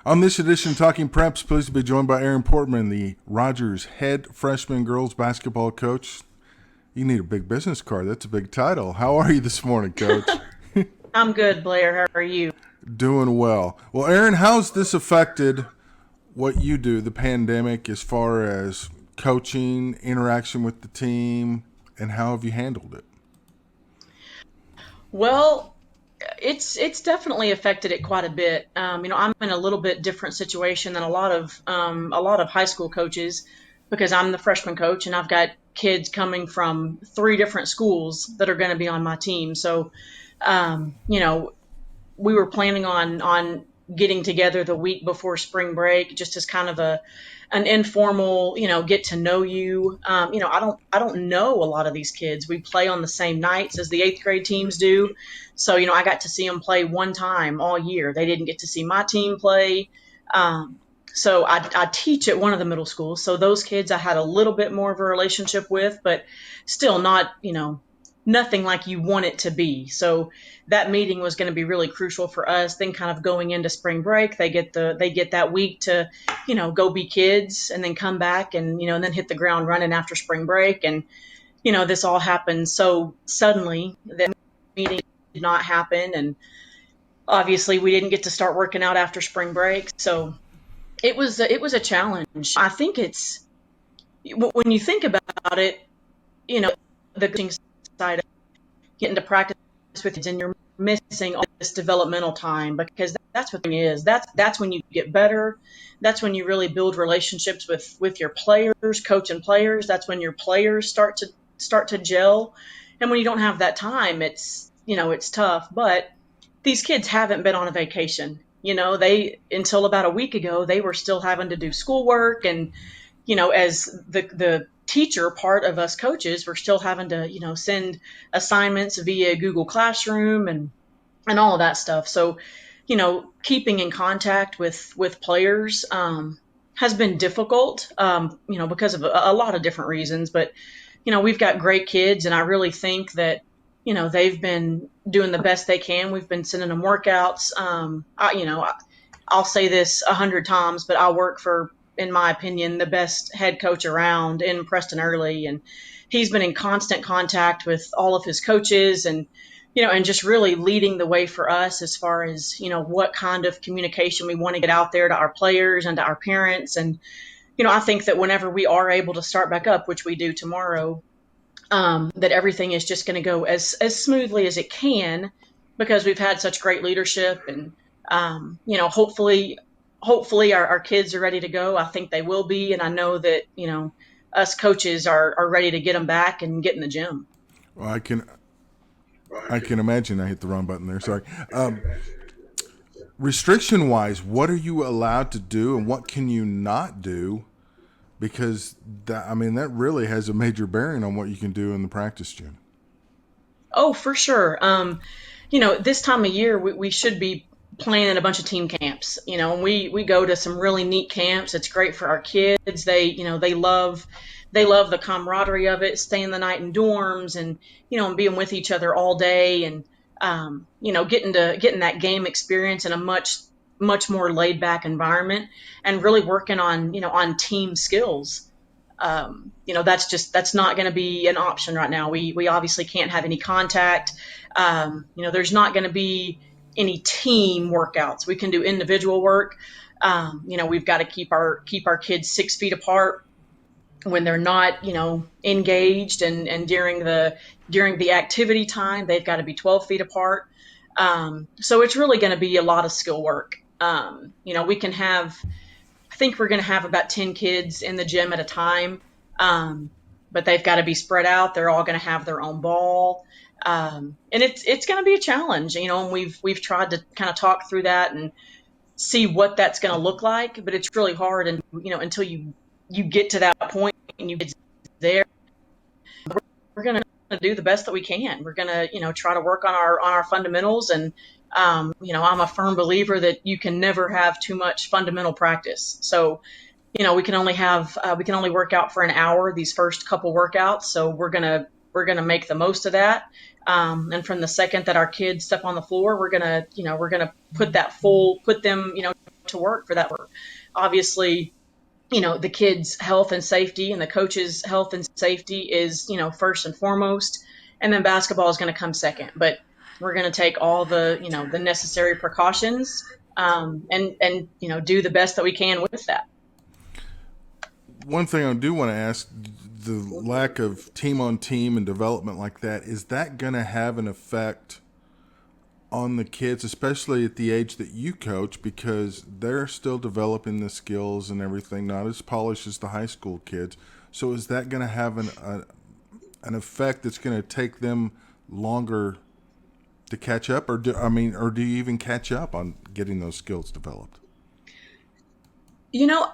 On this edition of Talking Preps, pleased to be joined by Erin Portmann, the Rogers head freshman girls basketball coach. You need a big business card. That's a big title. How are you this morning, Coach? I'm good, Blair. How are you? Doing well. Well, Erin, how's this affected what you do, the pandemic, as far as coaching, interaction with the team, and how have you handled it? Well, it's definitely affected it quite a bit. I'm in a little bit different situation than a lot of high school coaches because I'm the freshman coach and I've got kids coming from three different schools that are going to be on my team. So, um, you know, we were planning on getting together the week before spring break, just as kind of a an informal, get to know you. I don't know a lot of these kids. We play on the same nights as the eighth grade teams do, so I got to see them play one time all year. They didn't get to see my team play. Um, so I teach at one of the middle schools, so those kids I had a little bit more of a relationship with, but still not, nothing like you want it to be. So that meeting was going to be really crucial for us. Then kind of going into spring break, they get that week to, go be kids and then come back and then hit the ground running after spring break. And, this all happened so suddenly that meeting did not happen. And obviously we didn't get to start working out after spring break. So it was a challenge. I think it's when you think about it, you know, the coaching side of getting to practice with kids and you're missing all this developmental time because that's what it is. That's when you get better. That's when you really build relationships with your players, coach and players. That's when your players start to gel. And when you don't have that time, it's tough. But these kids haven't been on a vacation. They until about a week ago, they were still having to do schoolwork and as the teacher part of us coaches, we're still having to, send assignments via Google Classroom and all of that stuff. So, keeping in contact with players has been difficult, because of a lot of different reasons. But, we've got great kids, and I really think that, they've been doing the best they can. We've been sending them workouts. I'll say this 100 times, but I work for, in my opinion, the best head coach around in Preston Early, and he's been in constant contact with all of his coaches, and just really leading the way for us as far as what kind of communication we want to get out there to our players and to our parents. And I think that whenever we are able to start back up, which we do tomorrow, that everything is just going to go as smoothly as it can because we've had such great leadership. And hopefully our kids are ready to go. I think they will be, and I know that us coaches are ready to get them back and get in the gym. Well, I can imagine I hit the wrong button there. Sorry. Restriction wise, what are you allowed to do and what can you not do? Because that really has a major bearing on what you can do in the practice gym. Oh, for sure. This time of year we should be planning a bunch of team camps. And we go to some really neat camps. It's great for our kids. They love the camaraderie of it, staying the night in dorms and being with each other all day and getting that game experience in a much more laid back environment and really working on team skills. That's not going to be an option right now. We obviously can't have any contact. There's not going to be any team workouts. We can do individual work. We've got to keep our kids 6 feet apart when they're not, engaged, and during the activity time, they've got to be 12 feet apart. So it's really going to be a lot of skill work. We can have, I think we're going to have about 10 kids in the gym at a time. But they've got to be spread out. They're all going to have their own ball. And it's going to be a challenge, and we've tried to kind of talk through that and see what that's going to look like. But it's really hard, and until you get to that point and you get there, we're going to do the best that we can. We're going to try to work on our fundamentals, and I'm a firm believer that you can never have too much fundamental practice. So we can only work out for an hour these first couple workouts. So we're gonna make the most of that. And from the second that our kids step on the floor, we're gonna put them to work for that work. Obviously, the kids' health and safety and the coaches' health and safety is, first and foremost, and then basketball is going to come second. But we're going to take all the necessary precautions, and do the best that we can with that. One thing I do want to ask, the lack of team on team and development like that, is that going to have an effect on the kids, especially at the age that you coach, because they're still developing the skills and everything, not as polished as the high school kids. So is that going to have an effect that's going to take them longer to catch up, or do you even catch up on getting those skills developed? You know,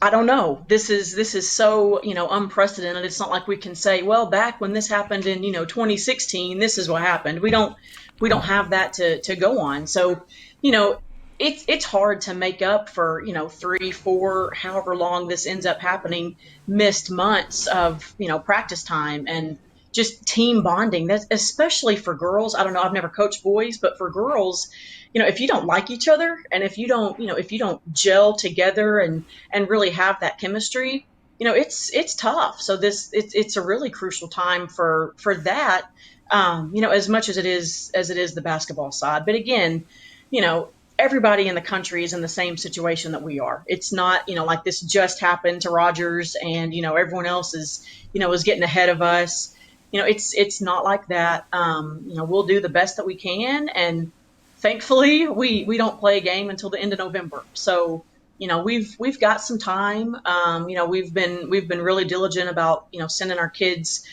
I don't know. This is so, unprecedented. It's not like we can say, well, back when this happened in, 2016, this is what happened. We don't have that to go on. So, you know, it's hard to make up for, 3, 4, however long this ends up happening, missed months of, practice time and just team bonding. That's especially for girls. I don't know, I've never coached boys, but for girls, if you don't like each other and if you don't gel together and really have that chemistry, it's tough. So it's a really crucial time for that, as much as it is the basketball side. But again, you know, everybody in the country is in the same situation that we are. It's not, like this just happened to Rogers and, everyone else is getting ahead of us. It's not like that. We'll do the best that we can, and thankfully we don't play a game until the end of November. So, we've got some time. We've been really diligent about, sending our kids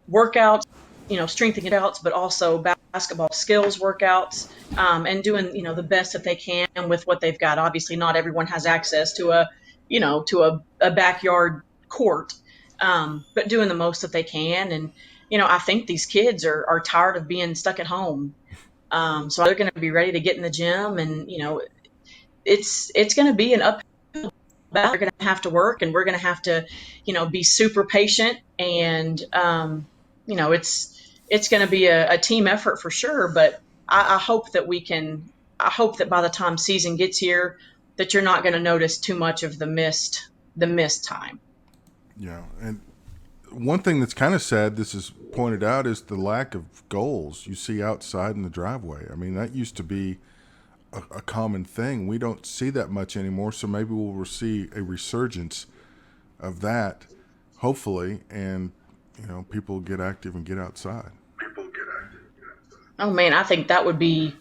workouts, strength and outs, but also basketball skills workouts, and doing, the best that they can with what they've got. Obviously, not everyone has access to a backyard court, but doing the most that they can. And, I think these kids are tired of being stuck at home. So they're going to be ready to get in the gym, and, it's going to be an uphill battle. They're going to have to work, and we're going to have to, be super patient. And, it's going to be a team effort for sure. But I hope that we can. I hope that by the time season gets here, that you're not going to notice too much of the missed time. Yeah, and one thing that's kind of sad, this is pointed out, is the lack of goals you see outside in the driveway. I mean, that used to be a common thing. We don't see that much anymore, so maybe we'll see a resurgence of that, hopefully, and people get active and get outside. Oh man, I think that would be,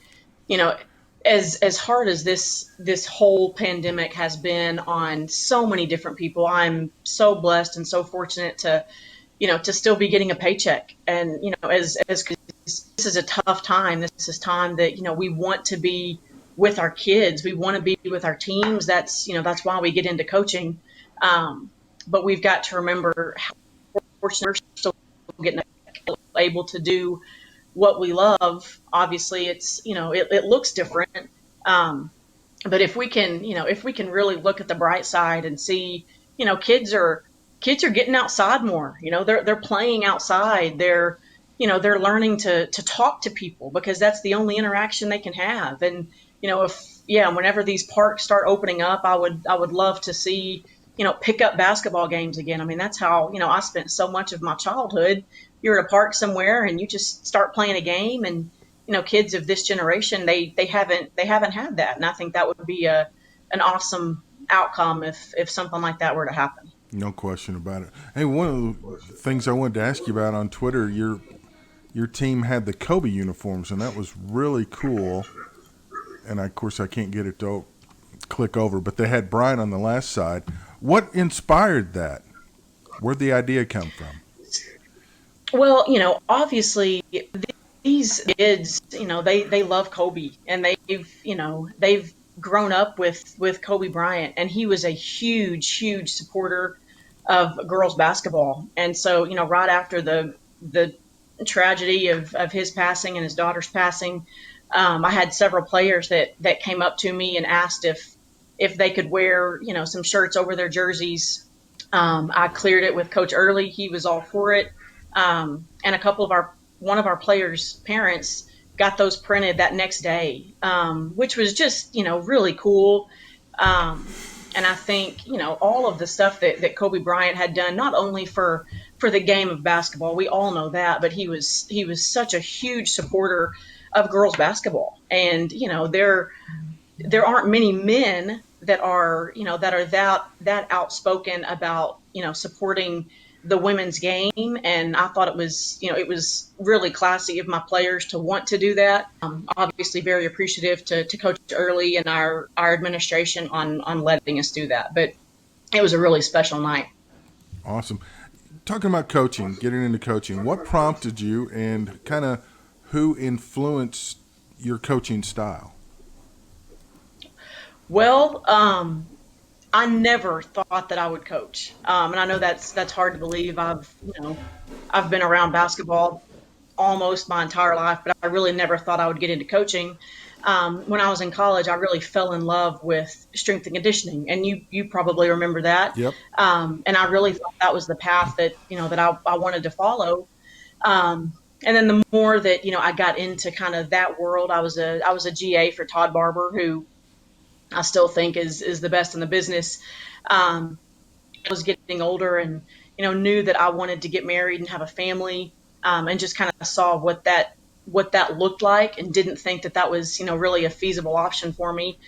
you know, as hard as this whole pandemic has been on so many different people. I'm so blessed and so fortunate to still be getting a paycheck. And, as this is a tough time. This is time that, we want to be with our kids. We want to be with our teams. That's why we get into coaching. But we've got to remember how fortunate we're still getting able to do what we love. Obviously, it looks different. Um, but if we can really look at the bright side and see, kids are getting outside more. They're playing outside. They're learning to talk to people, because that's the only interaction they can have. And, if yeah, whenever these parks start opening up, I would love to see, pick up basketball games again. I mean, that's how, I spent so much of my childhood. You're at a park somewhere and you just start playing a game. And, kids of this generation, they haven't had that. And I think that would be an awesome outcome if something like that were to happen. No question about it. Hey, one of the things I wanted to ask you about on Twitter, your team had the Kobe uniforms, and that was really cool. And of course, I can't get it to click over, but they had Brian on the last side. What inspired that? Where'd the idea come from? Well, obviously these kids, they love Kobe, and they've grown up with Kobe Bryant, and he was a huge, huge supporter of girls basketball. And so, right after the tragedy of his passing and his daughter's passing, I had several players that came up to me and asked if they could wear, some shirts over their jerseys. I cleared it with Coach Early. He was all for it. And one of our players' parents got those printed that next day, which was just, really cool. Um, and I think, all of the stuff that Kobe Bryant had done, not only for the game of basketball, we all know that, but he was such a huge supporter of girls basketball. And, there aren't many men that are that outspoken about supporting the women's game. And I thought it was really classy of my players to want to do that. Obviously very appreciative to Coach Early and our administration on letting us do that, but it was a really special night. Awesome. Talking about coaching, getting into coaching, what prompted you and kind of who influenced your coaching style? Well, I never thought that I would coach, and I know that's hard to believe. I've been around basketball almost my entire life, but I really never thought I would get into coaching. When I was in college, I really fell in love with strength and conditioning, and you probably remember that. Yep. And I really thought that was the path that I wanted to follow. And then the more that I got into kind of that world, I was a GA for Todd Barber, who I still think is the best in the business. I was getting older and knew that I wanted to get married and have a family, and just kind of saw what that looked like, and didn't think that was really a feasible option for me.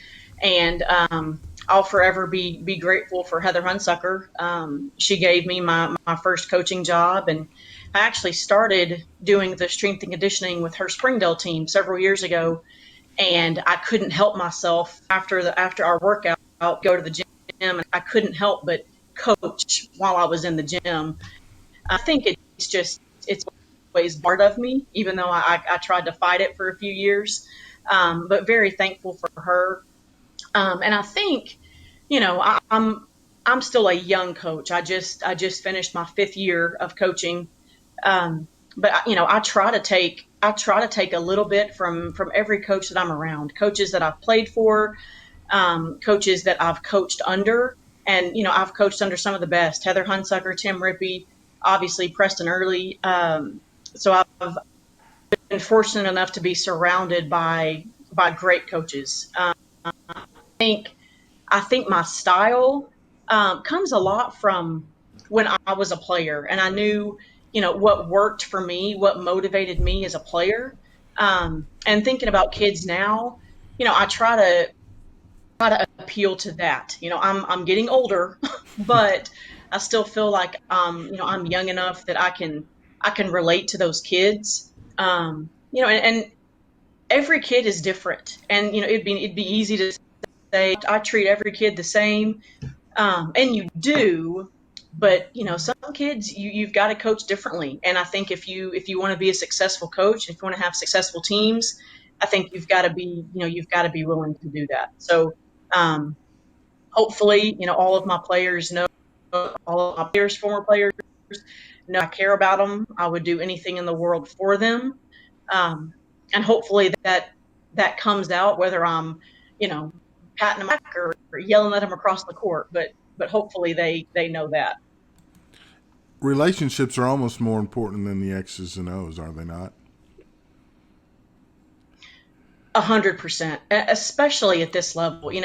And I'll forever be grateful for Heather Hunsucker. She gave me my first coaching job, and I actually started doing the strength and conditioning with her Springdale team several years ago. And I couldn't help myself after our workout, go to the gym, and I couldn't help but coach while I was in the gym. I think it's always part of me, even though I tried to fight it for a few years. But very thankful for her. And I think, I'm still a young coach. I just finished my fifth year of coaching. But I try to take a little bit from every coach that I'm around, coaches that I've played for, coaches that I've coached under. And I've coached under some of the best: Heather Hunsucker, Tim Rippey, obviously Preston Early. So I've been fortunate enough to be surrounded by great coaches. Think I think my style comes a lot from when I was a player, and I knew, what worked for me, what motivated me as a player. And thinking about kids now, I try to appeal to that. I'm getting older, but I still feel like I'm young enough that I can relate to those kids. And every kid is different, and it'd be easy to say I treat every kid the same, and you do. But some kids you've got to coach differently. And I think if you want to be a successful coach, if you want to have successful teams, I think you've got to be willing to do that. So um, hopefully, all of my players know, all of my players, former players, know I care about them. I would do anything in the world for them. um, and hopefully that comes out, whether I'm you know patting them back or yelling at them across the court. But hopefully they know that. Relationships are almost more important than the X's and O's, are they not? 100%, especially at this level. And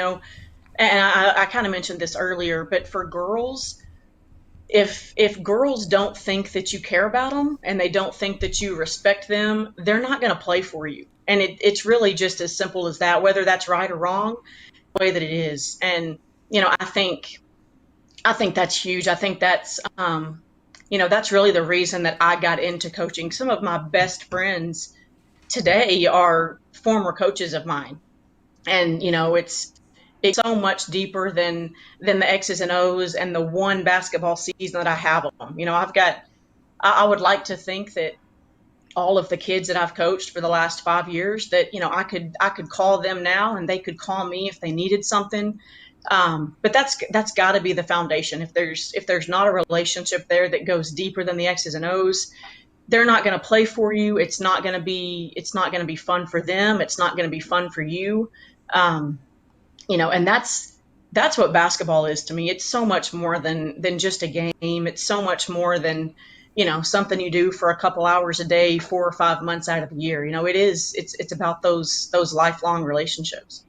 I kind of mentioned this earlier, but for girls, if girls don't think that you care about them, and they don't think that you respect them, they're not going to play for you. And it's really just as simple as that, whether that's right or wrong, the way that it is. And I think that's huge. I think that's really the reason that I got into coaching. Some of my best friends today are former coaches of mine. And it's so much deeper than the X's and O's and the one basketball season that I have of them. I would like to think that all of the kids that I've coached for the last 5 years, that I could call them now, and they could call me if they needed something. But that's got to be the foundation. If there's not a relationship there that goes deeper than the X's and O's, they're not going to play for you. It's not going to be fun for them. It's not going to be fun for you. Um, and that's what basketball is to me. It's so much more than just a game. It's so much more than something you do for a couple hours a day, 4 or 5 months out of the year. It's about those lifelong relationships.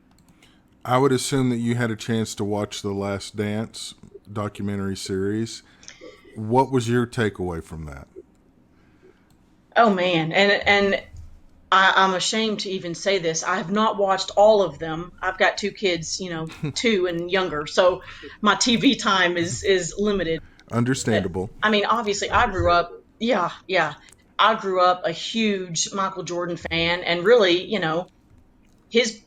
I would assume that you had a chance to watch the Last Dance documentary series. What was your takeaway from that? Oh man, and I'm ashamed to even say this. I have not watched all of them. I've got two kids, 2 and younger, so my TV time is limited. But Understandable. I mean, obviously, I grew up. Yeah, yeah. I grew up a huge Michael Jordan fan, and really, his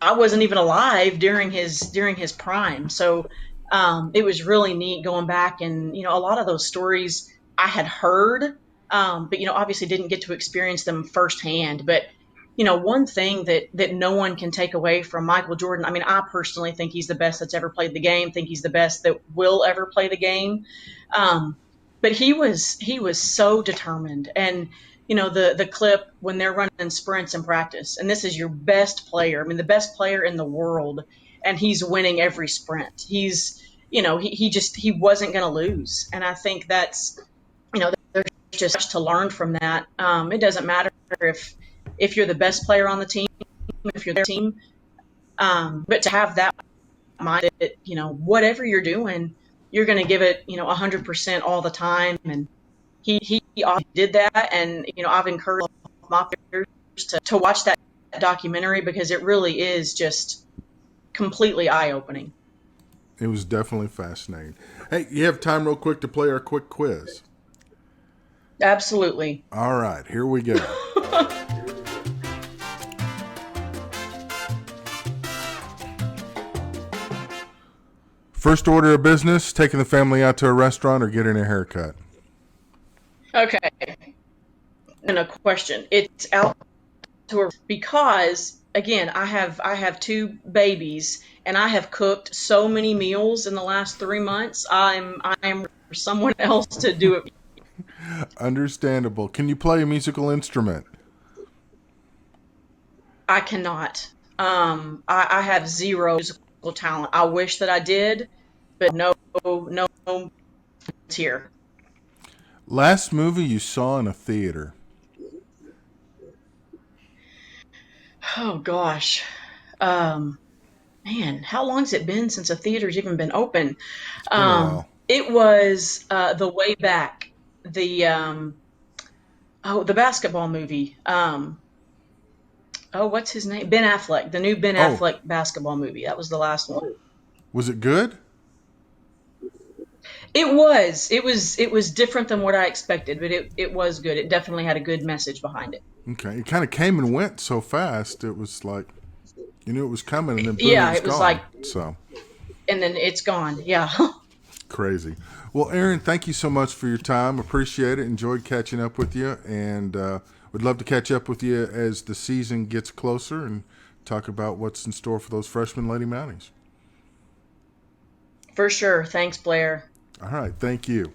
I wasn't even alive during his prime. So it was really neat going back, and a lot of those stories I had heard, but obviously didn't get to experience them firsthand. But one thing that no one can take away from Michael Jordan. I mean, I personally think he's the best that's ever played the game. Think he's the best that will ever play the game. Um, but he was so determined, and the clip when they're running sprints in practice, and this is your best player. I mean, the best player in the world, and he's winning every sprint. He wasn't going to lose, and I think that's there's just much to learn from that. It doesn't matter if you're the best player on the team, if you're their team, but to have that mind that whatever you're doing, you're going to give it 100% all the time, and he did that. And I've encouraged my peers to watch that documentary because it really is just completely eye-opening. It was definitely fascinating. Hey, you have time real quick to play our quick quiz? Absolutely. All right, here we go. First order of business, taking the family out to a restaurant or getting a haircut? Okay, and a question. It's outdoor because again, I have two babies, and I have cooked so many meals in the last 3 months. I am for someone else to do it. Understandable. Can you play a musical instrument? I cannot. I have zero musical talent. I wish that I did, but no, no, it's here. Last movie you saw in a theater? Oh gosh, um, man, how long's it been since a theater's even been open? It's been a while. It was the way back, the the basketball movie. Oh, what's his name? Ben Affleck, the new Ben Oh, Affleck basketball movie. That was the last one. was it good? It was different than what I expected, but it was good. It definitely had a good message behind it. Okay. It kind of came and went so fast. It was like you knew it was coming, and then boom, it Yeah, was it was like, gone. So and then it's gone. Yeah. crazy. Well, Erin, thank you so much for your time. Appreciate it. Enjoyed catching up with you, and would love to catch up with you as the season gets closer and talk about what's in store for those freshman Lady Mounties. For sure. Thanks, Blair. All right. Thank you.